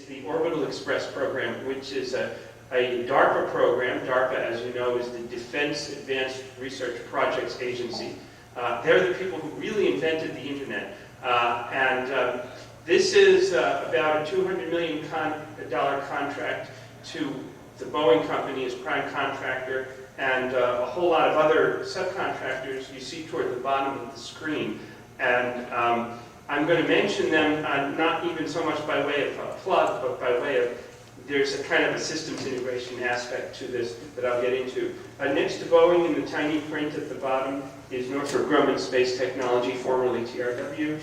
is the Orbital Express program, which is a DARPA program. DARPA, as you know, is the Defense Advanced Research Projects Agency. They're the people who really invented the internet. This is about a $200 million contract to the Boeing company as prime contractor, and a whole lot of other subcontractors you see toward the bottom of the screen. And I'm going to mention them not even so much by way of a plug, but by way of, there's a kind of a systems integration aspect to this that I'll get into. Next to Boeing in the tiny print at the bottom is Northrop Grumman Space Technology, formerly TRW.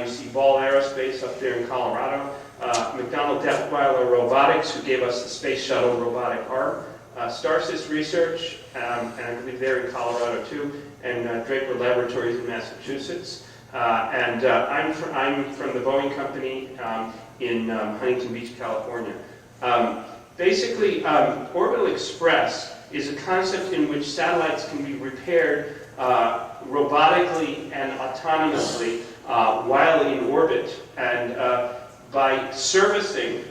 You see Ball Aerospace up there in Colorado. McDonnell Detweiler Robotics, who gave us the Space Shuttle robotic arm. Starsys Research, and I believe they're in Colorado too, and Draper Laboratories in Massachusetts. I'm from the Boeing company in Huntington Beach, California. Basically, Orbital Express is a concept in which satellites can be repaired robotically and autonomously while in orbit. And by servicing,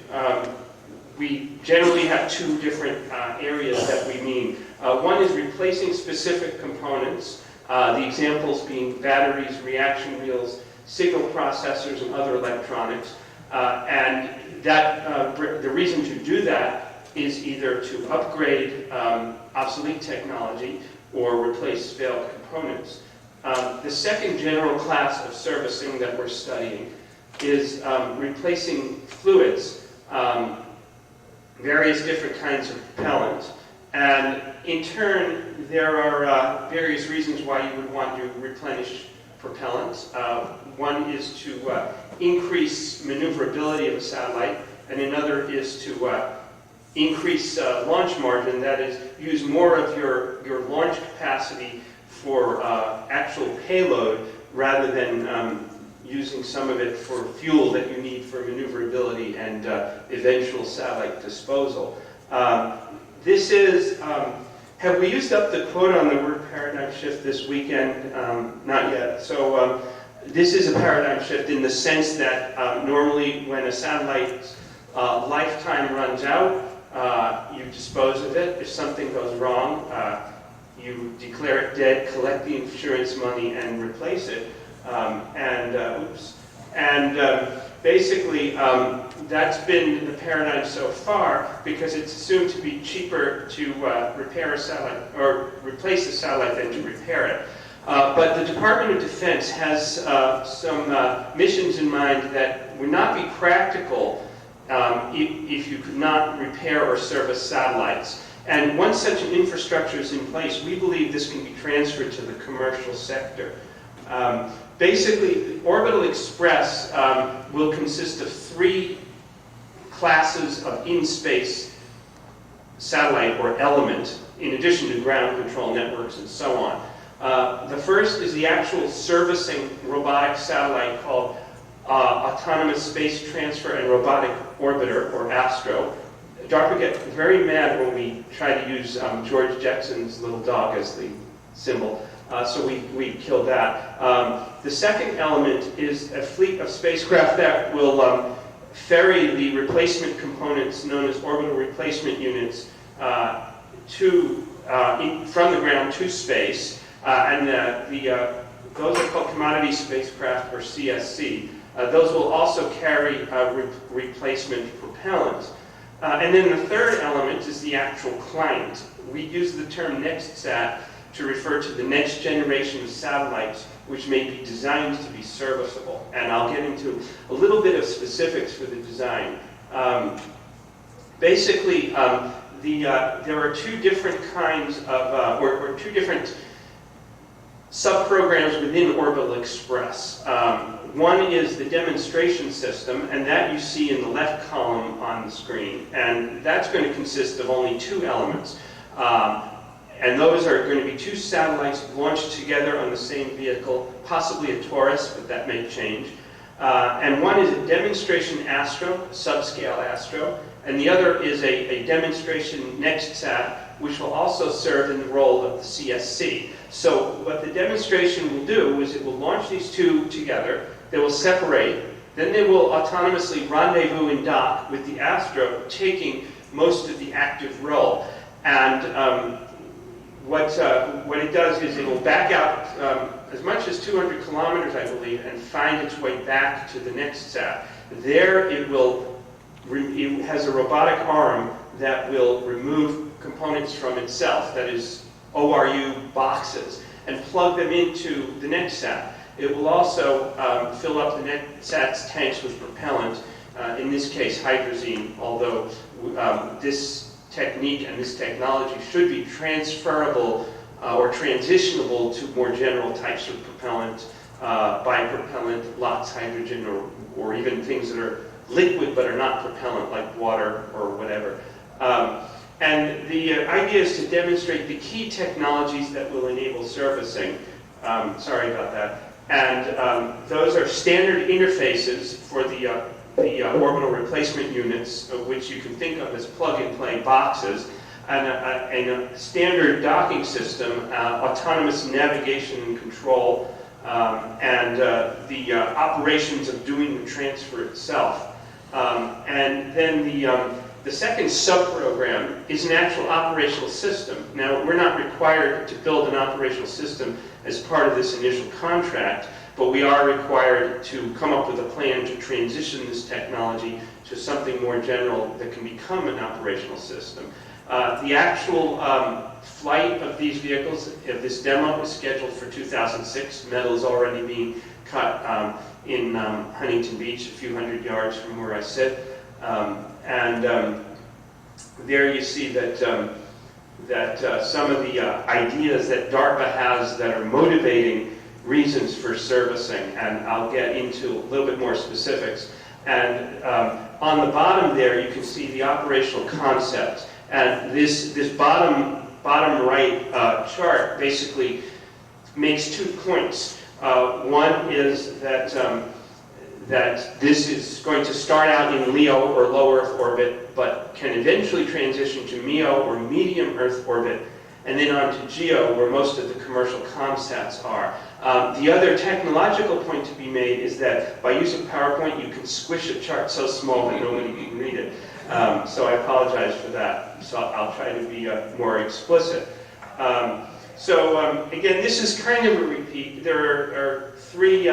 we generally have two different areas that we mean. One is replacing specific components, the examples being batteries, reaction wheels, signal processors, and other electronics. And that the reason to do that is either to upgrade obsolete technology or replace failed components. The second general class of servicing that we're studying is replacing fluids, various different kinds of propellant. And in turn, there are various reasons why you would want to replenish propellant. One is to increase maneuverability of a satellite, and another is to increase launch margin, that is, use more of your launch capacity for actual payload rather than using some of it for fuel that you need for maneuverability and eventual satellite disposal. This is, have we used up the quote on the word paradigm shift this weekend? Not yet. So this is a paradigm shift in the sense that normally when a satellite's lifetime runs out, you dispose of it. If something goes wrong, you declare it dead, collect the insurance money, and replace it. Basically, that's been the paradigm so far because it's assumed to be cheaper to repair a satellite or replace a satellite than to repair it. But the Department of Defense has some missions in mind that would not be practical if you could not repair or service satellites. And once such an infrastructure is in place, we believe this can be transferred to the commercial sector. Basically, Orbital Express will consist of three classes of in-space satellite or element, in addition to ground control networks and so on. The first is the actual servicing robotic satellite called Autonomous Space Transfer and Robotic Orbiter, or ASTRO. DARPA gets very mad when we try to use George Jetsen's little dog as the symbol. So we killed that. The second element is a fleet of spacecraft that will ferry the replacement components known as orbital replacement units from the ground to space. Those are called commodity spacecraft, or CSC. Those will also carry replacement propellant. And then the third element is the actual client. We use the term NextSat to refer to the next generation of satellites which may be designed to be serviceable. And I'll get into a little bit of specifics for the design. Basically, there are two different kinds of, or two different subprograms within Orbital Express. One is the demonstration system, and that you see in the left column on the screen. And that's going to consist of only two elements. And those are going to be two satellites launched together on the same vehicle, possibly a Taurus, but that may change. And one is a demonstration Astro, subscale Astro, and the other is a demonstration NextSat, which will also serve in the role of the CSC. So what the demonstration will do is it will launch these two together, they will separate, Then they will autonomously rendezvous and dock with the Astro, taking most of the active role. And what it does is it will back out as much as 200 kilometers, I believe, and find its way back to the next sat. There it has a robotic arm that will remove components from itself, that is ORU boxes, and plug them into the next sat. It will also fill up the next sat's tanks with propellant, in this case hydrazine, although this technique and this technology should be transferable or transitionable to more general types of propellant, bipropellant, LOX hydrogen, or even things that are liquid but are not propellant, like water or whatever. And the idea is to demonstrate the key technologies that will enable servicing. Sorry about that. And those are standard interfaces for the orbital replacement units, of which you can think of as plug-and-play boxes, and a standard docking system, autonomous navigation and control, and the operations of doing the transfer itself. And then the second subprogram is an actual operational system. Now, we're not required to build an operational system as part of this initial contract, but we are required to come up with a plan to transition this technology to something more general that can become an operational system. The actual flight of these vehicles, of this demo, is scheduled for 2006. Metal is already being cut in Huntington Beach, a few hundred yards from where I sit. There you see that some of the ideas that DARPA has that are motivating reasons for servicing, and I'll get into a little bit more specifics. And on the bottom there, you can see the operational concept. And this bottom right chart basically makes 2 points. One is that this is going to start out in LEO or low Earth orbit, but can eventually transition to MEO or medium Earth orbit, and then on to GEO, where most of the commercial COMSATs are. The other technological point to be made is that by using PowerPoint, you can squish a chart so small that nobody can read it. So I apologize for that. So I'll try to be more explicit. Again, this is kind of a repeat. There are three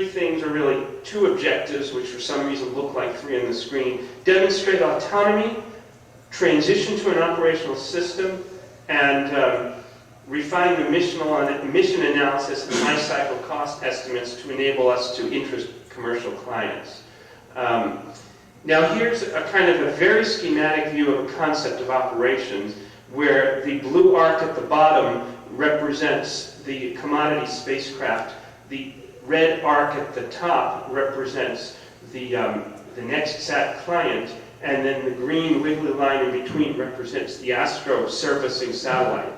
things, or really 2 objectives, which for some reason look like 3 on the screen. Demonstrate autonomy, transition to an operational system, and refine the mission analysis and life cycle cost estimates to enable us to interest commercial clients. Now here's a kind of a very schematic view of a concept of operations, where the blue arc at the bottom represents the commodity spacecraft. The red arc at the top represents the next sat client, and then the green wiggly line in between represents the Astro servicing satellite.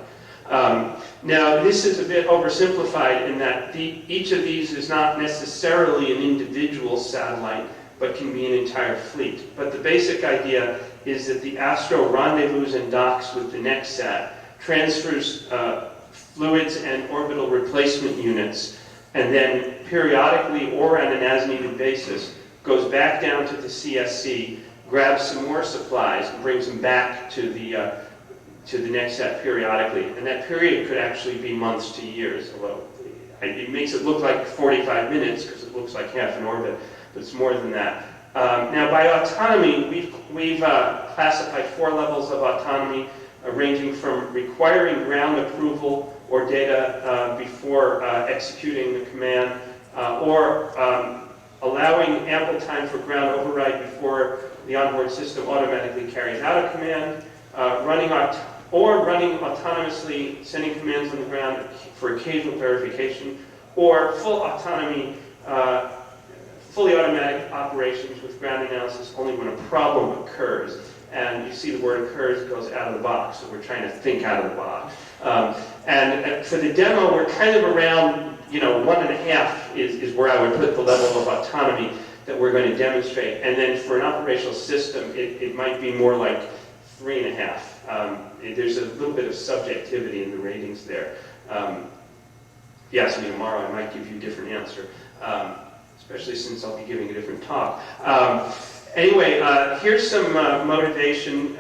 Now, this is a bit oversimplified in that each of these is not necessarily an individual satellite, but can be an entire fleet. But the basic idea is that the Astro rendezvous and docks with the next sat, transfers fluids and orbital replacement units, and then periodically or on an as-needed basis goes back down to the CSC, grabs some more supplies, and brings them back to the next sat periodically. And that period could actually be months to years, although it makes it look like 45 minutes because it looks like half an orbit, but it's more than that. Now, by autonomy, we've classified 4 levels of autonomy, ranging from requiring ground approval or data before executing the command, or allowing ample time for ground override before the onboard system automatically carries out a command, running autonomously, sending commands on the ground for occasional verification, or full autonomy, fully automatic operations with ground analysis only when a problem occurs. And you see the word occurs goes out of the box, so we're trying to think out of the box. And for the demo, we're kind of around, 1.5 is where I would put the level of autonomy that we're going to demonstrate. And then for an operational system, it might be more like 3.5. There's a little bit of subjectivity in the ratings there. If you ask me tomorrow, I might give you a different answer. especially since I'll be giving a different talk. Anyway, here's some motivation,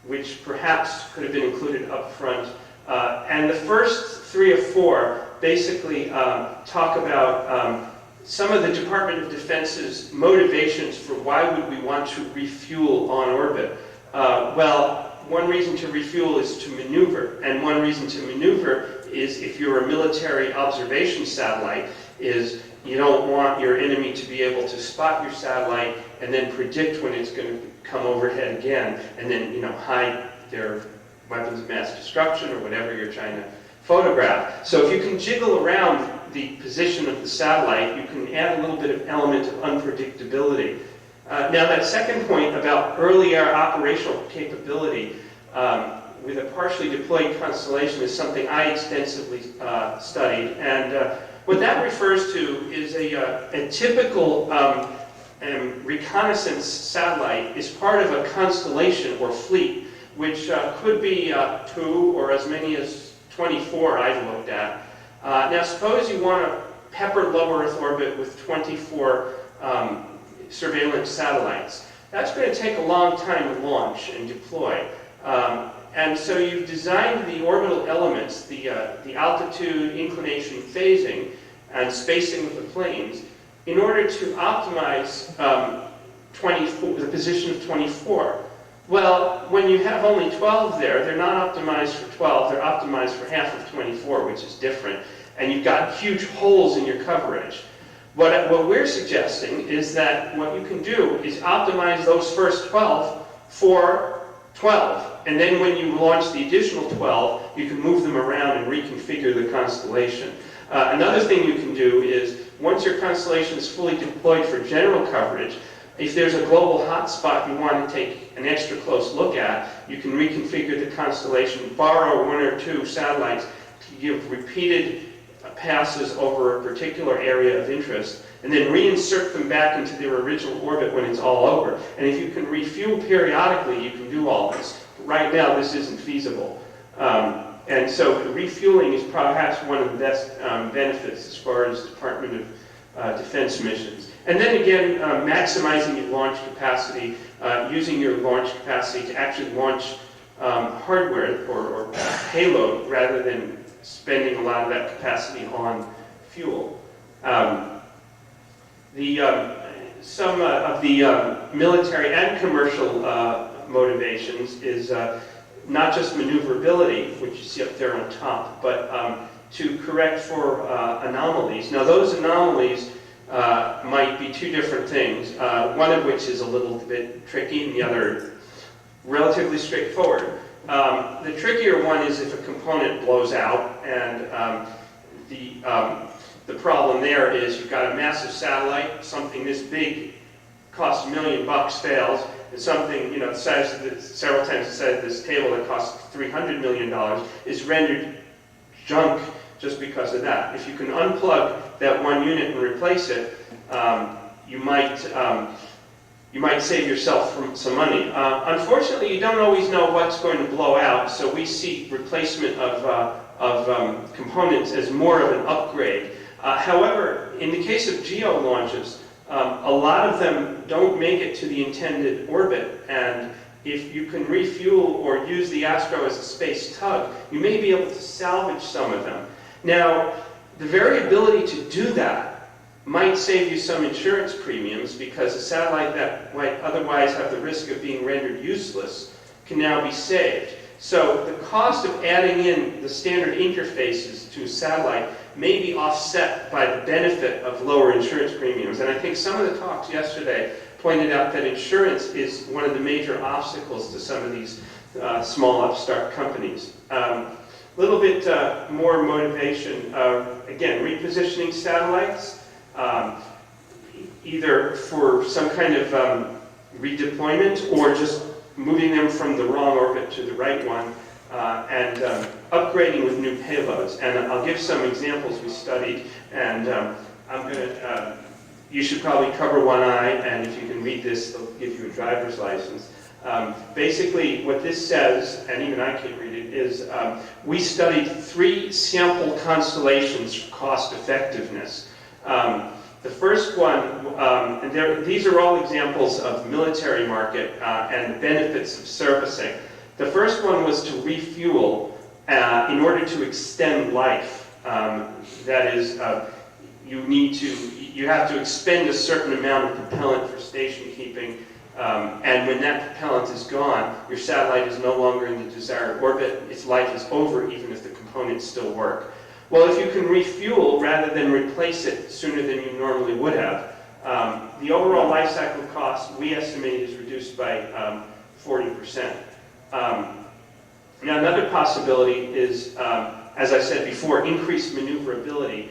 which perhaps could have been included up front. And the first 3 or 4 basically talk about some of the Department of Defense's motivations for why would we want to refuel on orbit. Well, one reason to refuel is to maneuver, and one reason to maneuver is if you're a military observation satellite, is you don't want your enemy to be able to spot your satellite and then predict when it's going to come overhead again, and then, you know, hide their weapons of mass destruction or whatever you're trying to photograph. So if you can jiggle around the position of the satellite, you can add a little bit of element of unpredictability. Now that second point about earlier operational capability with a partially deployed constellation is something I extensively studied, and what that refers to is a typical reconnaissance satellite is part of a constellation or fleet, which could be 2 or as many as 24 I've looked at. Now suppose you want to pepper low Earth orbit with 24 surveillance satellites. That's going to take a long time to launch and deploy. And so you've designed the orbital elements, the altitude, inclination, phasing, and spacing of the planes in order to optimize the position of 24. Well, when you have only 12 there, they're not optimized for 12, they're optimized for half of 24, which is different. And you've got huge holes in your coverage. What we're suggesting is that what you can do is optimize those first 12 for 12. And then when you launch the additional 12, you can move them around and reconfigure the constellation. Another thing you can do is, once your constellation is fully deployed for general coverage, if there's a global hotspot you want to take an extra close look at, you can reconfigure the constellation, borrow 1 or 2 satellites to give repeated passes over a particular area of interest, and then reinsert them back into their original orbit when it's all over. And if you can refuel periodically, you can do all this. Right now, this isn't feasible. And so refueling is perhaps one of the best benefits as far as Department of Defense missions. And then again, maximizing your launch capacity, using your launch capacity to actually launch hardware or payload rather than spending a lot of that capacity on fuel. Some of the military and commercial motivations is not just maneuverability, which you see up there on top, but to correct for anomalies. Now those anomalies might be 2 different things, one of which is a little bit tricky and the other relatively straightforward. The trickier one is if a component blows out, and the problem there is you've got a massive satellite, something this big costs $1 million fails, and something, you know, the size of the, several times the size of this table that costs $300 million is rendered junk just because of that. If you can unplug that one unit and replace it, you might save yourself some money. Unfortunately, you don't always know what's going to blow out, so we see replacement of components as more of an upgrade. However, in the case of geo launches, a lot of them don't make it to the intended orbit, and if you can refuel or use the Astro as a space tug, you may be able to salvage some of them. Now, the variability to do that might save you some insurance premiums, because a satellite that might otherwise have the risk of being rendered useless can now be saved. So the cost of adding in the standard interfaces to a satellite may be offset by the benefit of lower insurance premiums. And I think some of the talks yesterday pointed out that insurance is one of the major obstacles to some of these small upstart companies. A little bit more motivation, again, repositioning satellites, either for some kind of redeployment or just moving them from the wrong orbit to the right one, and upgrading with new payloads. And I'll give some examples we studied, and I'm going to, you should probably cover one eye, and if you can read this, they'll give you a driver's license. Basically, what this says, and even I can't read it, is we studied 3 sample constellations for cost effectiveness. The The first one, these are all examples of military market and the benefits of servicing. The first one was to refuel in order to extend life. That is, you have to expend a certain amount of propellant for station keeping, and when that propellant is gone, your satellite is no longer in the desired orbit. Its life is over, even if the components still work. Well, if you can refuel rather than replace it sooner than you normally would have, the overall life cycle cost, we estimate, is reduced by 40%. Now, another possibility is, as I said before, increased maneuverability,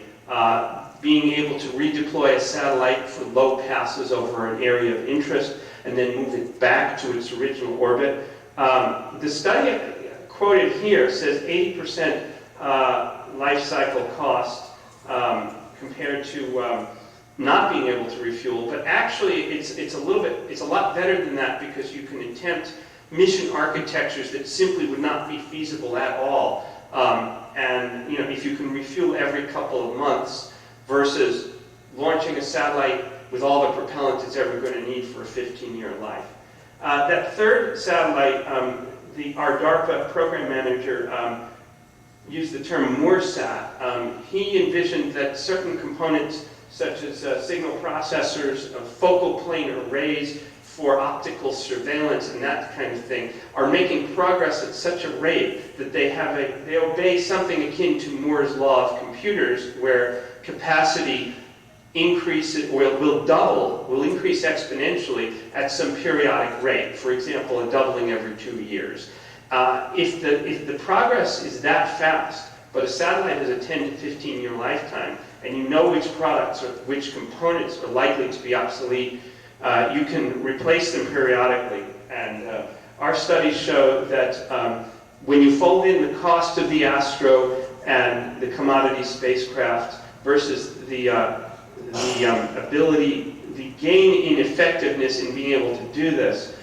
being able to redeploy a satellite for low passes over an area of interest and then move it back to its original orbit. The study quoted here says 80% life cycle cost compared to not being able to refuel, but actually it's a lot better than that, because you can attempt mission architectures that simply would not be feasible at all. And if you can refuel every couple of months versus launching a satellite with all the propellant it's ever going to need for a 15-year life. That third satellite, our DARPA program manager used the term Mooresat. He envisioned that certain components, such as signal processors, focal plane arrays for optical surveillance and that kind of thing, are making progress at such a rate that they obey something akin to Moore's law of computers, where capacity increases, will increase exponentially at some periodic rate. For example, a doubling every 2 years. If the progress is that fast, but a satellite has a 10 to 15-year lifetime, and you know which products or which components are likely to be obsolete, you can replace them periodically. And our studies show that when you fold in the cost of the Astro and the commodity spacecraft versus the ability, the gain in effectiveness in being able to do this,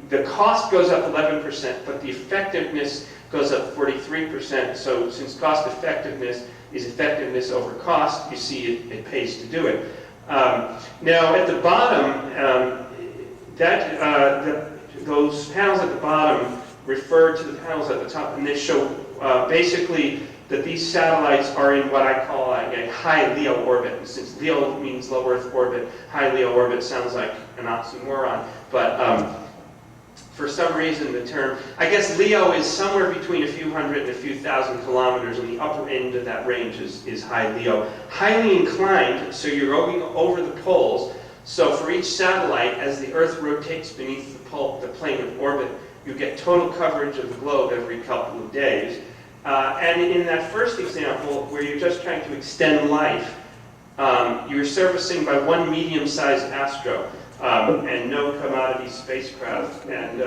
the cost goes up 11%, but the effectiveness goes up 43%. So since cost effectiveness is effectiveness over cost, you see it pays to do it. Now at the bottom, those panels at the bottom refer to the panels at the top, and they show basically that these satellites are in what I call a high LEO orbit. And since LEO means low Earth orbit, high LEO orbit sounds like an oxymoron, but for some reason the term, I guess LEO is somewhere between a few hundred and a few thousand kilometers, and the upper end of that range is high LEO. Highly inclined, so you're going over the poles, so for each satellite, as the Earth rotates beneath the plane of orbit, you get total coverage of the globe every couple of days. And in that first example, where you're just trying to extend life, you're servicing by one medium-sized Astro and no commodity spacecraft. And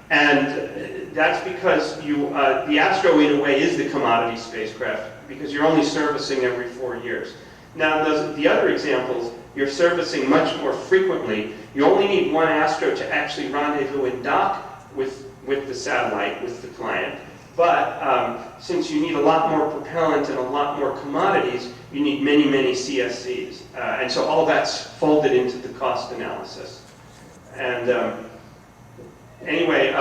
and that's because the Astro, in a way, is the commodity spacecraft, because you're only servicing every 4 years. Now, the other examples, you're servicing much more frequently. You only need one Astro to actually rendezvous and dock with the satellite, with the client. But since you need a lot more propellant and a lot more commodities, you need many, many CSCs. And so all that's folded into the cost analysis. And anyway,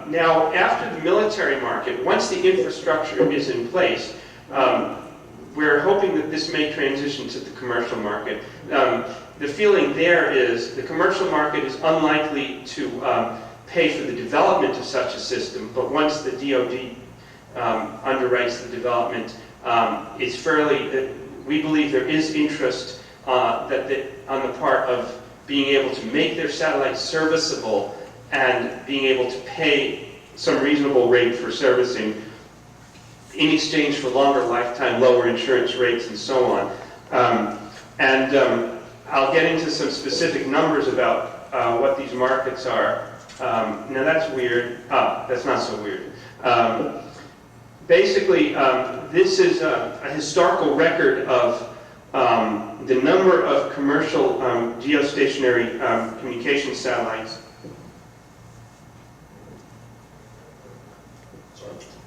now after the military market, once the infrastructure is in place, we're hoping that this may transition to the commercial market. The feeling there is the commercial market is unlikely to pay for the development of such a system, but once the DoD underwrites the development, it's we believe there is interest on the part of being able to make their satellites serviceable and being able to pay some reasonable rate for servicing in exchange for longer lifetime, lower insurance rates, and so on. I'll get into some specific numbers about what these markets are. Now that's weird. That's not so weird. Basically, this is a historical record of the number of commercial geostationary communication satellites.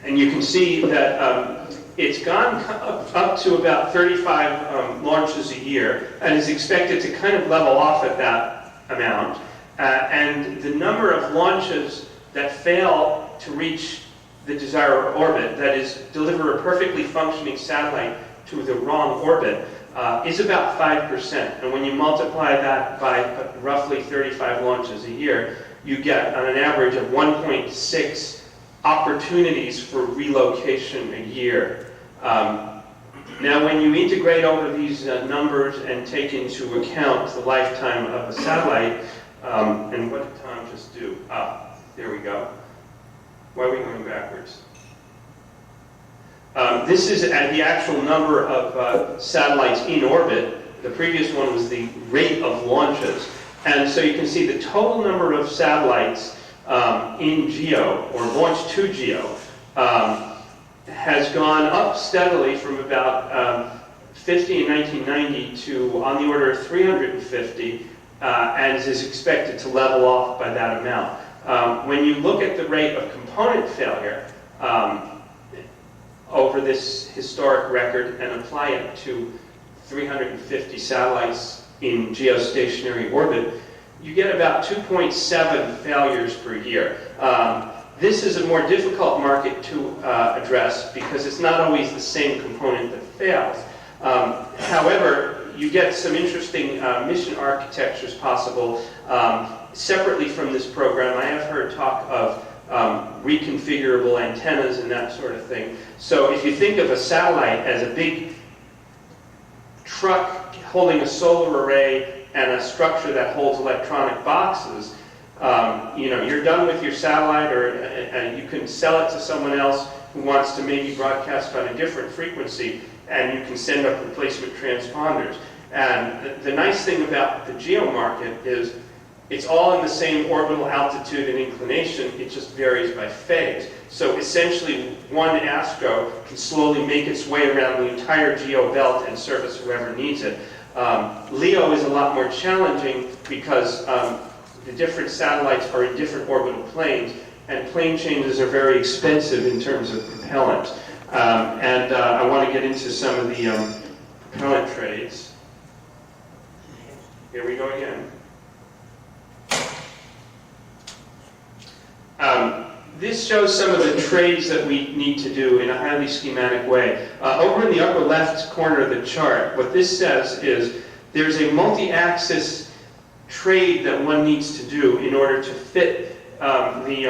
And you can see that it's gone up to about 35 launches a year and is expected to kind of level off at that amount. And the number of launches that fail to reach the desired orbit, that is, deliver a perfectly functioning satellite to the wrong orbit, is about 5%. And when you multiply that by roughly 35 launches a year, you get, on an average, of 1.6 opportunities for relocation a year. Now, when you integrate over these numbers and take into account the lifetime of a satellite, and what did Tom just do? There we go. Why are we going backwards? This is the actual number of satellites in orbit. The previous one was the rate of launches. And so you can see the total number of satellites in GEO, or launched to GEO, has gone up steadily from about 50 in 1990 to on the order of 350, and is expected to level off by that amount. When you look at the rate of component failure over this historic record and apply it to 350 satellites in geostationary orbit, you get about 2.7 failures per year. This is a more difficult market to address because it's not always the same component that fails. However, you get some interesting mission architectures possible. Separately from this program, I have heard talk of reconfigurable antennas and that sort of thing. So if you think of a satellite as a big truck holding a solar array and a structure that holds electronic boxes, you're done with your satellite, and you can sell it to someone else who wants to maybe broadcast on a different frequency, and you can send up replacement transponders. And the nice thing about the GEO market is it's all in the same orbital altitude and inclination, it just varies by phase. So essentially, one astro can slowly make its way around the entire GEO belt and service whoever needs it. LEO is a lot more challenging because the different satellites are in different orbital planes, and plane changes are very expensive in terms of propellant. I want to get into some of the propellant trades. Here we go again. This shows some of the trades that we need to do in a highly schematic way. Over in the upper left corner of the chart, what this says is there's a multi-axis trade that one needs to do in order to fit the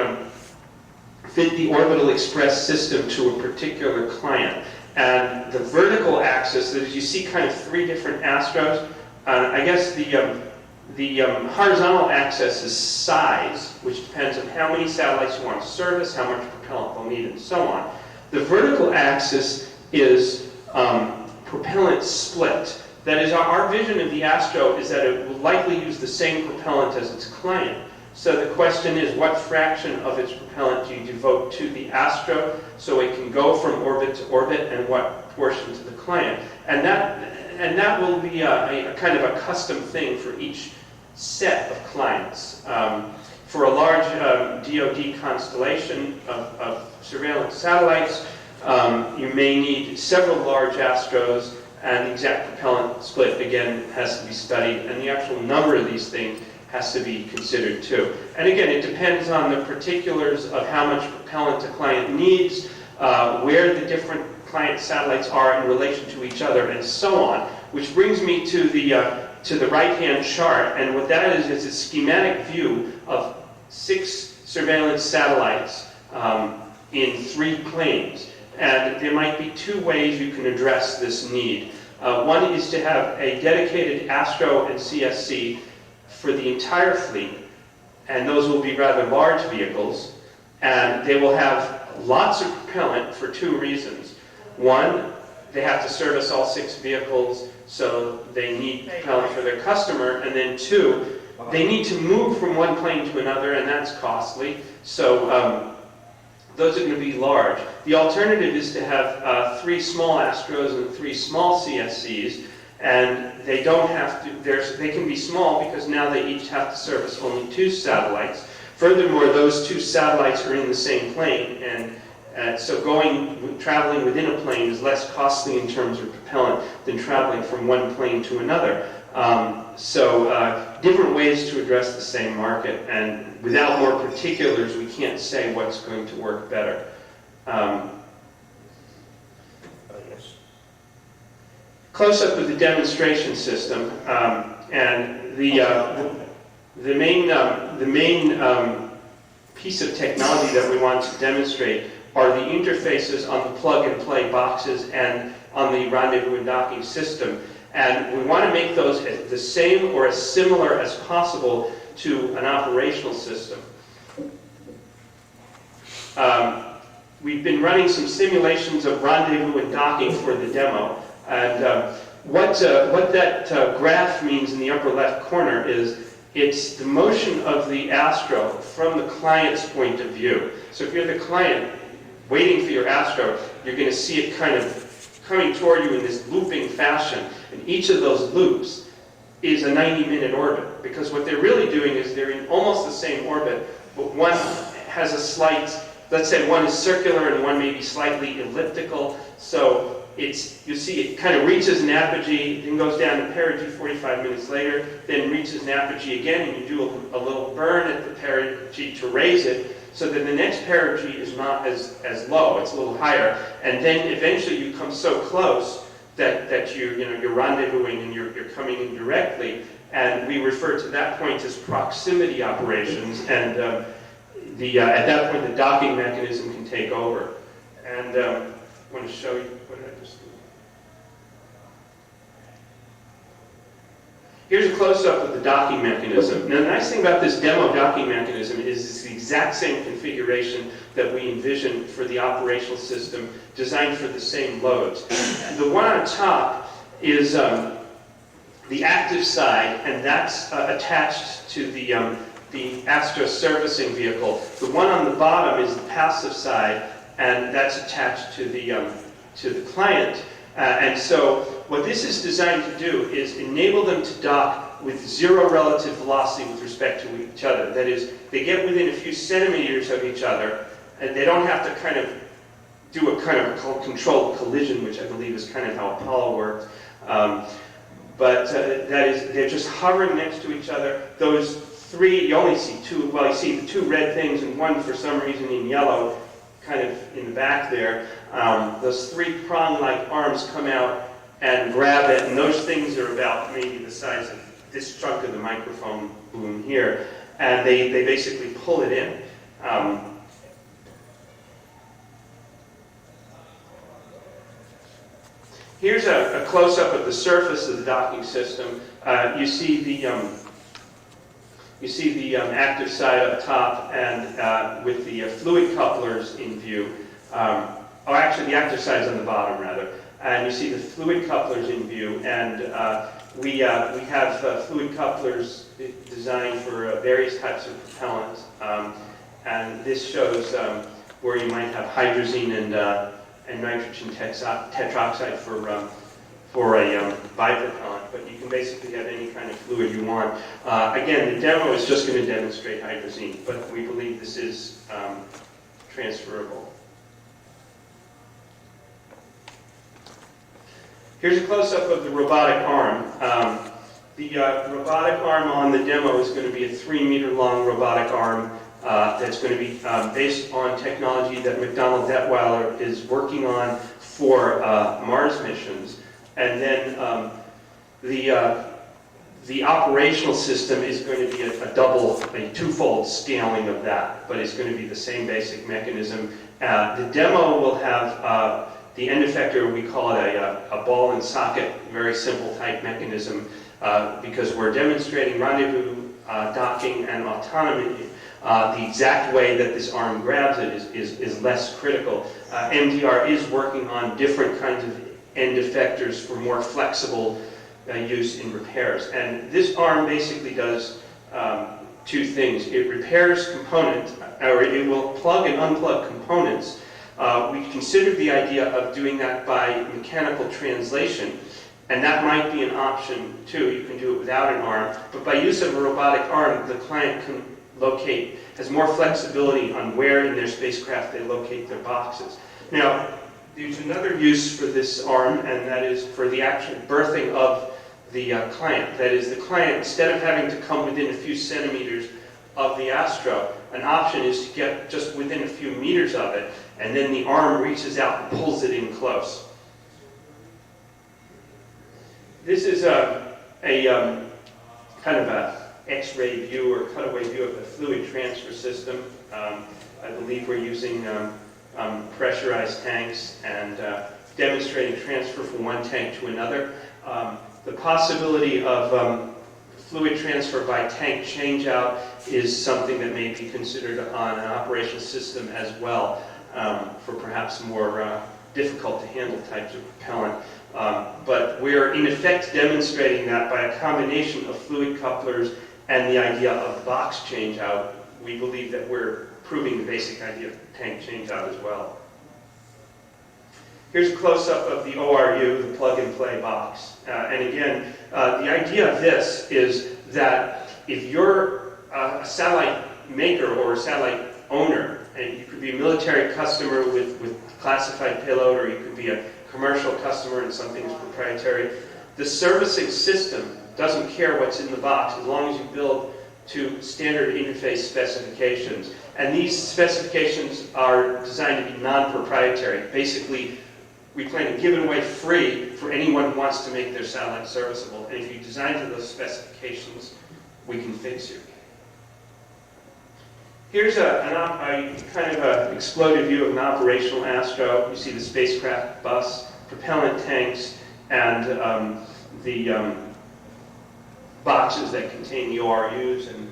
orbital express system to a particular client. And the vertical axis, that is, you see kind of three different astros. I guess the horizontal axis is size, which depends on how many satellites you want to service, how much propellant they'll need, and so on. The vertical axis is propellant split. That is, our vision of the astro is that it will likely use the same propellant as its client. So the question is, what fraction of its propellant do you devote to the astro so it can go from orbit to orbit, and what portion to the client? And that will be a kind of a custom thing for each set of clients. For a large DoD constellation of surveillance satellites, you may need several large astros, and the exact propellant split, again, has to be studied, and the actual number of these things has to be considered too. And again, it depends on the particulars of how much propellant a client needs, where the different client satellites are in relation to each other, and so on. Which brings me to the right-hand chart, and what that is a schematic view of 6 surveillance satellites in 3 planes. And there might be 2 ways you can address this need. One is to have a dedicated astro and CSC for the entire fleet, and those will be rather large vehicles, and they will have lots of propellant for 2 reasons. One, they have to service all 6 vehicles, so they need propellant for their customer, and then 2, they need to move from one plane to another, and that's costly, so those are going to be large. The alternative is to have 3 small astros and 3 small CSCs, and they don't have to, they can be small because now they each have to service only 2 satellites. Furthermore, those 2 satellites are in the same plane, and So traveling within a plane is less costly in terms of propellant than traveling from one plane to another. Different ways to address the same market, and without more particulars, we can't say what's going to work better. Yes. Close up of the demonstration system, and the main piece of technology that we want to demonstrate are the interfaces on the plug-and-play boxes and on the rendezvous and docking system. And we want to make those the same or as similar as possible to an operational system. We've been running some simulations of rendezvous and docking for the demo. And what that graph means in the upper left corner is it's the motion of the Astro from the client's point of view. So if you're the client waiting for your Astro, you're going to see it kind of coming toward you in this looping fashion. And each of those loops is a 90-minute orbit, because what they're really doing is they're in almost the same orbit, but one has a slight, let's say one is circular and one may be slightly elliptical. So you see it kind of reaches an apogee, then goes down to perigee 45 minutes later, then reaches an apogee again, and you do a little burn at the perigee to raise it, so that the next perigee is not as low, it's a little higher, and then eventually you come so close that you're rendezvousing and you're coming in directly, and we refer to that point as proximity operations, and at that point the docking mechanism can take over. And I want to show you what I just did. Here's a close-up of the docking mechanism. Now, the nice thing about this demo docking mechanism is it's the exact same configuration that we envisioned for the operational system, designed for the same loads. The one on top is the active side, and that's attached to the Astro servicing vehicle. The one on the bottom is the passive side, and that's attached to the client. And so what this is designed to do is enable them to dock with zero relative velocity with respect to each other. That is, they get within a few centimeters of each other, and they don't have to kind of do a kind of controlled collision, which I believe is kind of how Apollo worked. That is, they're just hovering next to each other. Those three, you only see two, well, you see the two red things and one for some reason in yellow, kind of in the back there. Those three prong-like arms come out and grab it, and those things are about maybe the size of this chunk of the microphone boom here, and they basically pull it in. Here's a close-up of the surface of the docking system. You see the active side up top, and with the fluid couplers in view. Actually, the active side is on the bottom, rather. And you see the fluid couplers in view, and we have fluid couplers designed for various types of propellants. And this shows where you might have hydrazine and nitrogen tetroxide for a bipropellant, but you can basically have any kind of fluid you want. Again, the demo is just going to demonstrate hydrazine, but we believe this is transferable. Here's a close-up of the robotic arm. The robotic arm on the demo is going to be a 3-meter-long robotic arm that's going to be based on technology that McDonnell Detweiler is working on for Mars missions. And then the operational system is going to be a twofold scaling of that, but it's going to be the same basic mechanism. The demo will have the end effector, we call it a ball and socket, very simple type mechanism, because we're demonstrating rendezvous, docking, and autonomy. The exact way that this arm grabs it is less critical. MDR is working on different kinds of end effectors for more flexible use in repairs. And this arm basically does two things. It repairs components, or it will plug and unplug components. We considered the idea of doing that by mechanical translation, and that might be an option too. You can do it without an arm, but by use of a robotic arm, the client can has more flexibility on where in their spacecraft they locate their boxes. Now, there's another use for this arm, and that is for the actual berthing of the client. That is, the client, instead of having to come within a few centimeters of the Astro, an option is to get just within a few meters of it, and then the arm reaches out and pulls it in close. This is a kind of a X-ray view or cutaway view of the fluid transfer system. I believe we're using pressurized tanks and demonstrating transfer from one tank to another. The possibility of fluid transfer by tank changeout is something that may be considered on an operational system as well, for perhaps more difficult to handle types of propellant. But we're in effect demonstrating that by a combination of fluid couplers and the idea of box changeout. We believe that we're proving the basic idea of tank changeout as well. Here's a close-up of the ORU, the plug-and-play box. And again, the idea of this is that if you're a satellite maker or a satellite owner, and you could be a military customer with classified payload, or you could be a commercial customer and something is proprietary, the servicing system doesn't care what's in the box as long as you build to standard interface specifications. And these specifications are designed to be non-proprietary. Basically, we plan to give it away free for anyone who wants to make their satellite serviceable. And if you design to those specifications, we can fix you. Here's a kind of an exploded view of an operational Astro. You see the spacecraft bus, propellant tanks, and the boxes that contain the ORUs. And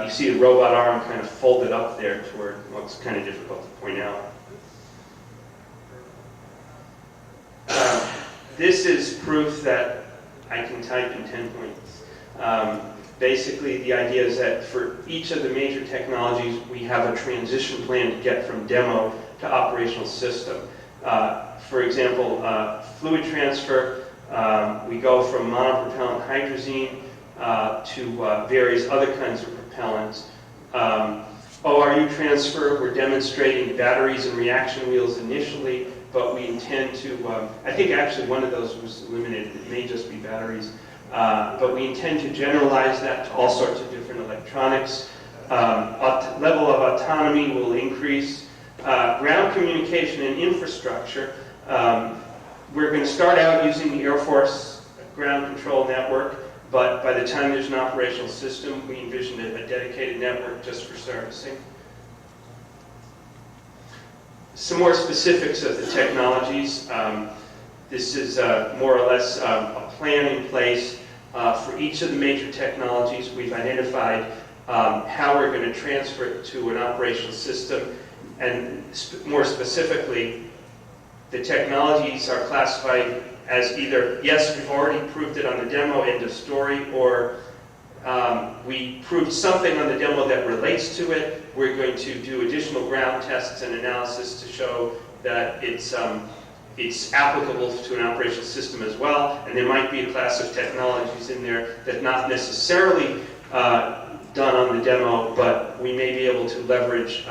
you see the robot arm kind of folded up there to where it looks kind of difficult to point out. This is proof that I can type in 10 points. Basically, the idea is that for each of the major technologies, we have a transition plan to get from demo to operational system. For example, fluid transfer, we go from monopropellant hydrazine to various other kinds of propellants. ORU transfer, we're demonstrating batteries and reaction wheels initially, but we intend to, I think actually one of those was eliminated, it may just be batteries. But we intend to generalize that to all sorts of different electronics. Level of autonomy will increase. Ground communication and infrastructure. We're going to start out using the Air Force ground control network, but by the time there's an operational system, we envision a dedicated network just for servicing. Some more specifics of the technologies. This is more or less a plan in place for each of the major technologies. We've identified how we're going to transfer it to an operational system, and more specifically, the technologies are classified as either, yes, we've already proved it on the demo, end of story, or we proved something on the demo that relates to it. We're going to do additional ground tests and analysis to show that it's applicable to an operational system as well, and there might be a class of technologies in there that not necessarily done on the demo, but we may be able to leverage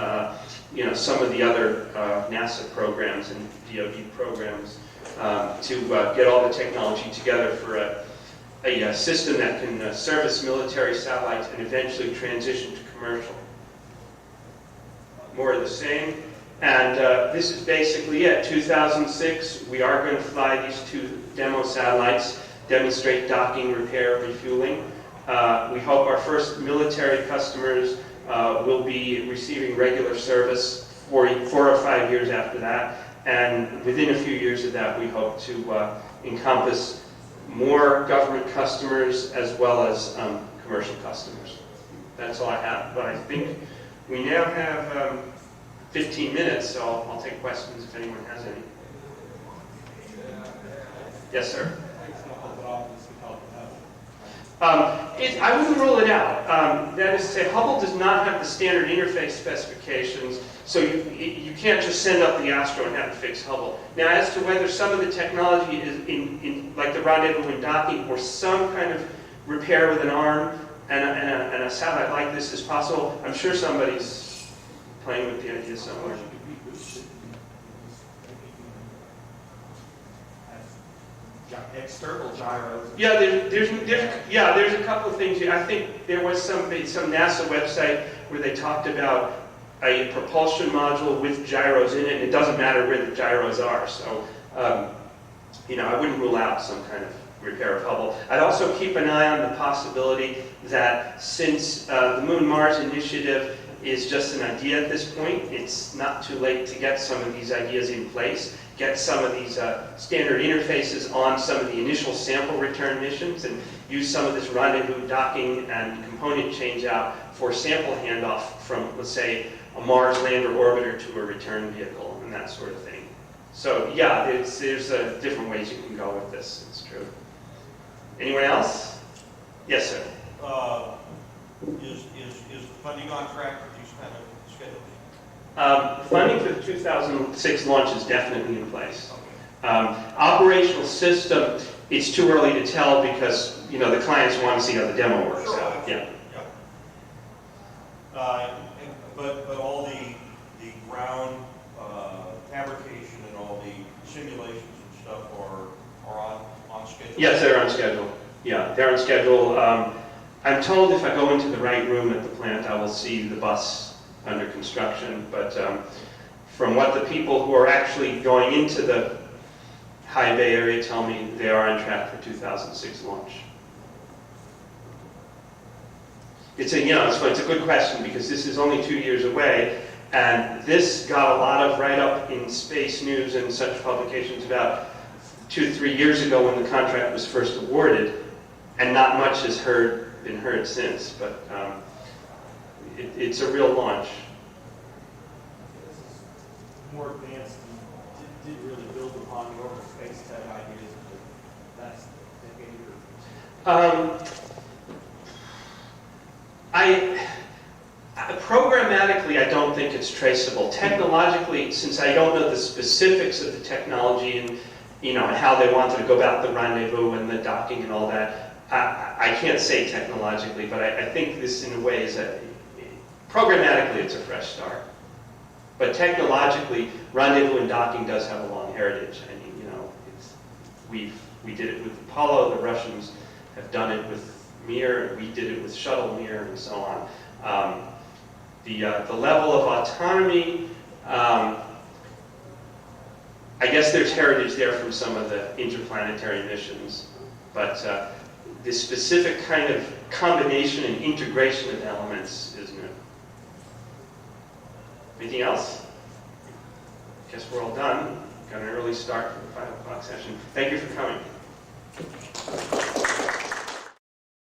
some of the other NASA programs and DoD programs to get all the technology together for a system that can service military satellites and eventually transition to commercial. More of the same. And this is basically it. 2006, we are going to fly these 2 demo satellites, demonstrate docking, repair, refueling. We hope our first military customers will be receiving regular service 4 or 5 years after that. And within a few years of that, we hope to encompass more government customers as well as commercial customers. That's all I have. But I think we now have 15 minutes, so I'll take questions if anyone has any. Yes, sir. I wouldn't rule it out. That is to say, Hubble does not have the standard interface specifications, so you can't just send up the Astro and have it fix Hubble. Now, as to whether some of the technology is in like the rendezvous and docking, or some kind of repair with an arm, and a satellite like this is possible. I'm sure somebody's playing with the idea somewhere. External gyros. Yeah, there's a couple of things here. I think there was some NASA website where they talked about a propulsion module with gyros in it, and it doesn't matter where the gyros are. So, I wouldn't rule out some kind of repair of Hubble. I'd also keep an eye on the possibility that since the Moon-Mars initiative is just an idea at this point, it's not too late to get some of these ideas in place, get some of these standard interfaces on some of the initial sample return missions, and use some of this rendezvous docking and component change-out for sample handoff from, let's say, a Mars lander orbiter to a return vehicle, and that sort of thing. So yeah, there's different ways you can go with this, it's true. Anyone else? Yes, sir. Is the funding on track with these kind of schedules? Funding for the 2006 launch is definitely in place. Operational system, it's too early to tell because the clients want to see how the demo works out. Yeah. But all the ground fabrication and all the simulations and stuff are on schedule? Yes, they're on schedule. Yeah, they're on schedule. I'm told if I go into the right room at the plant, I will see the bus under construction. But from what the people who are actually going into the High Bay area tell me, they are on track for 2006 launch. It's a good question because this is only 2 years away, and this got a lot of write-up in Space News and such publications about 2-3 years ago when the contract was first awarded, and not much has been heard since. But it's a real launch. This is more advanced and did really build upon the orbital space tech ideas of the last decade or programmatically, I don't think it's traceable. Technologically, since I don't know the specifics of the technology and how they wanted to go about the rendezvous and the docking and all that, I can't say technologically, but I think this in a way is programmatically it's a fresh start. But technologically, rendezvous and docking does have a long heritage. I mean, we did it with Apollo. The Russians have done it with Mir. We did it with Shuttle Mir, and so on. The level of autonomy, I guess there's heritage there from some of the interplanetary missions, but the specific kind of combination and integration of elements is new. Anything else? Guess we're all done. Got an early start for the 5 o'clock session. Thank you for coming.